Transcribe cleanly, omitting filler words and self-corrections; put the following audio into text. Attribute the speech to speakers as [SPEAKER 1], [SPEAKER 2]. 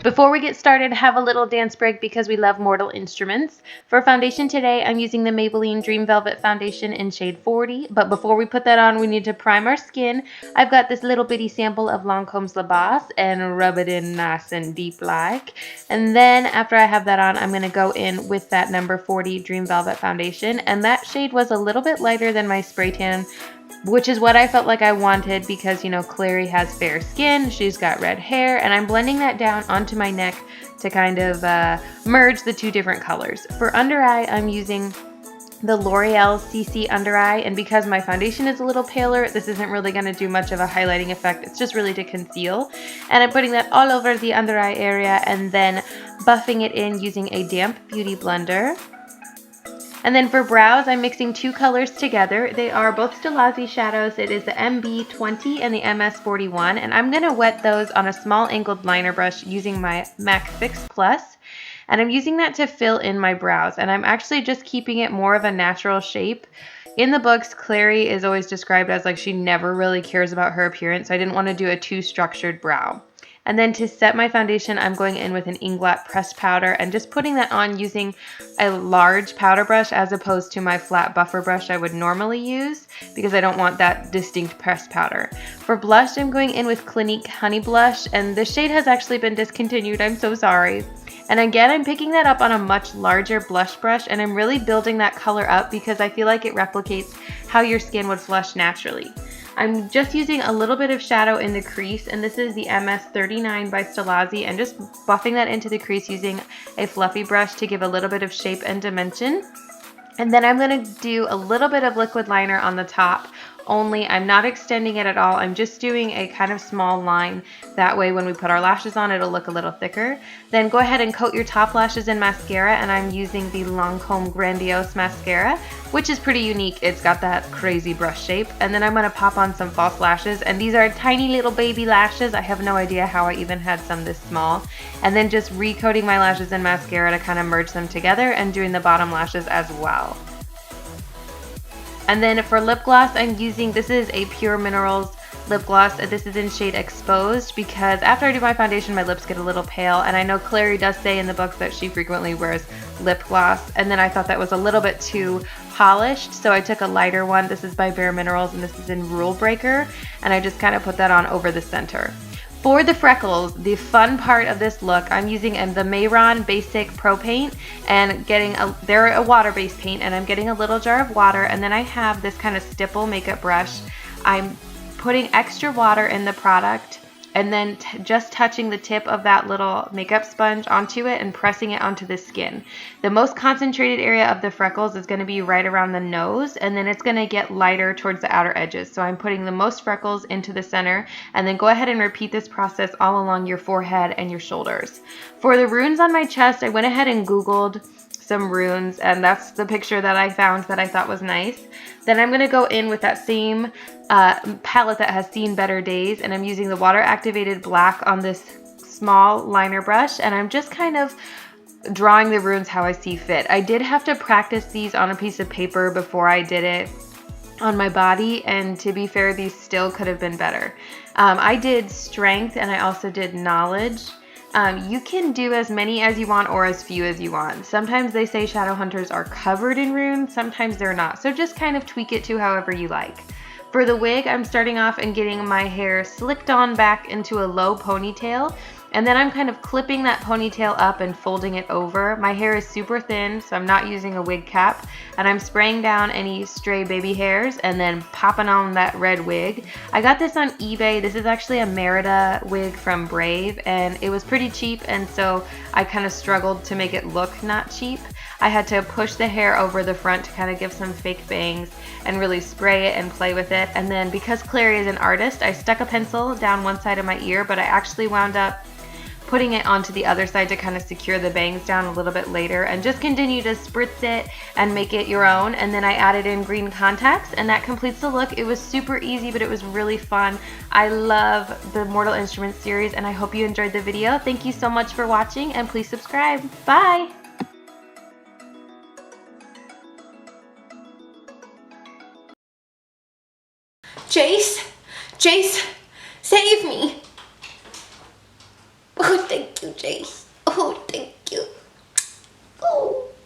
[SPEAKER 1] Before we get started, have a little dance break because we love Mortal Instruments. For foundation today, I'm using the Maybelline Dream Velvet Foundation in shade 40. But before we put that on, we need to prime our skin. I've got this little bitty sample of Lancome's La Bosse and rub it in nice and deep like. And then after I have that on, I'm going to go in with that number 40 Dream Velvet Foundation. And that shade was a little bit lighter than my spray tan, which is what I felt like I wanted because, you know, Clary has fair skin, she's got red hair, and I'm blending that down onto my neck to kind of merge the two different colors. For under eye, I'm using the L'Oreal CC under eye, and because my foundation is a little paler, this isn't really going to do much of a highlighting effect. It's just really to conceal. And I'm putting that all over the under eye area and then buffing it in using a damp beauty blender. And then for brows, I'm mixing two colors together. They are both Stilazzi shadows. It is the MB20 and the MS41. And I'm going to wet those on a small angled liner brush using my MAC Fix Plus. And I'm using that to fill in my brows. And I'm actually just keeping it more of a natural shape. In the books, Clary is always described as like she never really cares about her appearance. So I didn't want to do a too structured brow. And then to set my foundation, I'm going in with an Inglot pressed powder and just putting that on using a large powder brush as opposed to my flat buffer brush I would normally use because I don't want that distinct pressed powder. For blush, I'm going in with Clinique Honey Blush, and the shade has actually been discontinued. I'm so sorry. And again, I'm picking that up on a much larger blush brush, and I'm really building that color up because I feel like it replicates how your skin would flush naturally. I'm just using a little bit of shadow in the crease, and this is the MS39 by Stilazzi, and just buffing that into the crease using a fluffy brush to give a little bit of shape and dimension. And then I'm going to do a little bit of liquid liner on the top, only I'm not extending it at all. I'm just doing a kind of small line. That way when we put our lashes on, it'll look a little thicker. Then go ahead and coat your top lashes in mascara, and I'm using the Lancome Grandiose Mascara, which is pretty unique. It's got that crazy brush shape. And then I'm going to pop on some false lashes, and these are tiny little baby lashes. I have no idea how I even had some this small. And then just recoating my lashes in mascara to kind of merge them together and doing the bottom lashes as well. And then for lip gloss, I'm using, this is a Pure Minerals lip gloss. This is in shade Exposed because after I do my foundation, my lips get a little pale. And I know Clary does say in the books that she frequently wears lip gloss. And then I thought that was a little bit too polished, so I took a lighter one. This is by Bare Minerals, and this is in Rule Breaker. And I just kind of put that on over the center. For the freckles, the fun part of this look, I'm using the Mayron Basic Pro Paint and they're a water-based paint, and I'm getting a little jar of water, and then I have this kind of stipple makeup brush. I'm putting extra water in the product and then just touching the tip of that little makeup sponge onto it and pressing it onto the skin. The most concentrated area of the freckles is going to be right around the nose, and then it's going to get lighter towards the outer edges. So I'm putting the most freckles into the center, and then go ahead and repeat this process all along your forehead and your shoulders. For the runes on my chest, I went ahead and Googled some runes, and that's the picture that I found that I thought was nice. Then I'm going to go in with that same palette that has seen better days, and I'm using the water activated black on this small liner brush, and I'm just kind of drawing the runes how I see fit. I did have to practice these on a piece of paper before I did it on my body, and to be fair, these still could have been better. I did strength, and I also did knowledge. You can do as many as you want or as few as you want. Sometimes they say Shadowhunters are covered in runes, sometimes they're not. So just kind of tweak it to however you like. For the wig, I'm starting off and getting my hair slicked on back into a low ponytail. And then I'm kind of clipping that ponytail up and folding it over. My hair is super thin, so I'm not using a wig cap. And I'm spraying down any stray baby hairs and then popping on that red wig. I got this on eBay. This is actually a Merida wig from Brave, and it was pretty cheap, and so I kind of struggled to make it look not cheap. I had to push the hair over the front to kind of give some fake bangs and really spray it and play with it. And then because Clary is an artist, I stuck a pencil down one side of my ear, but I actually wound up putting it onto the other side to kind of secure the bangs down a little bit later, and just continue to spritz it and make it your own. And then I added in green contacts, and that completes the look. It was super easy, but it was really fun. I love the Mortal Instruments series, and I hope you enjoyed the video. Thank you so much for watching, and please subscribe. Bye!
[SPEAKER 2] Jace, save me. Oh, thank you, Jace. Oh, thank you. Oh.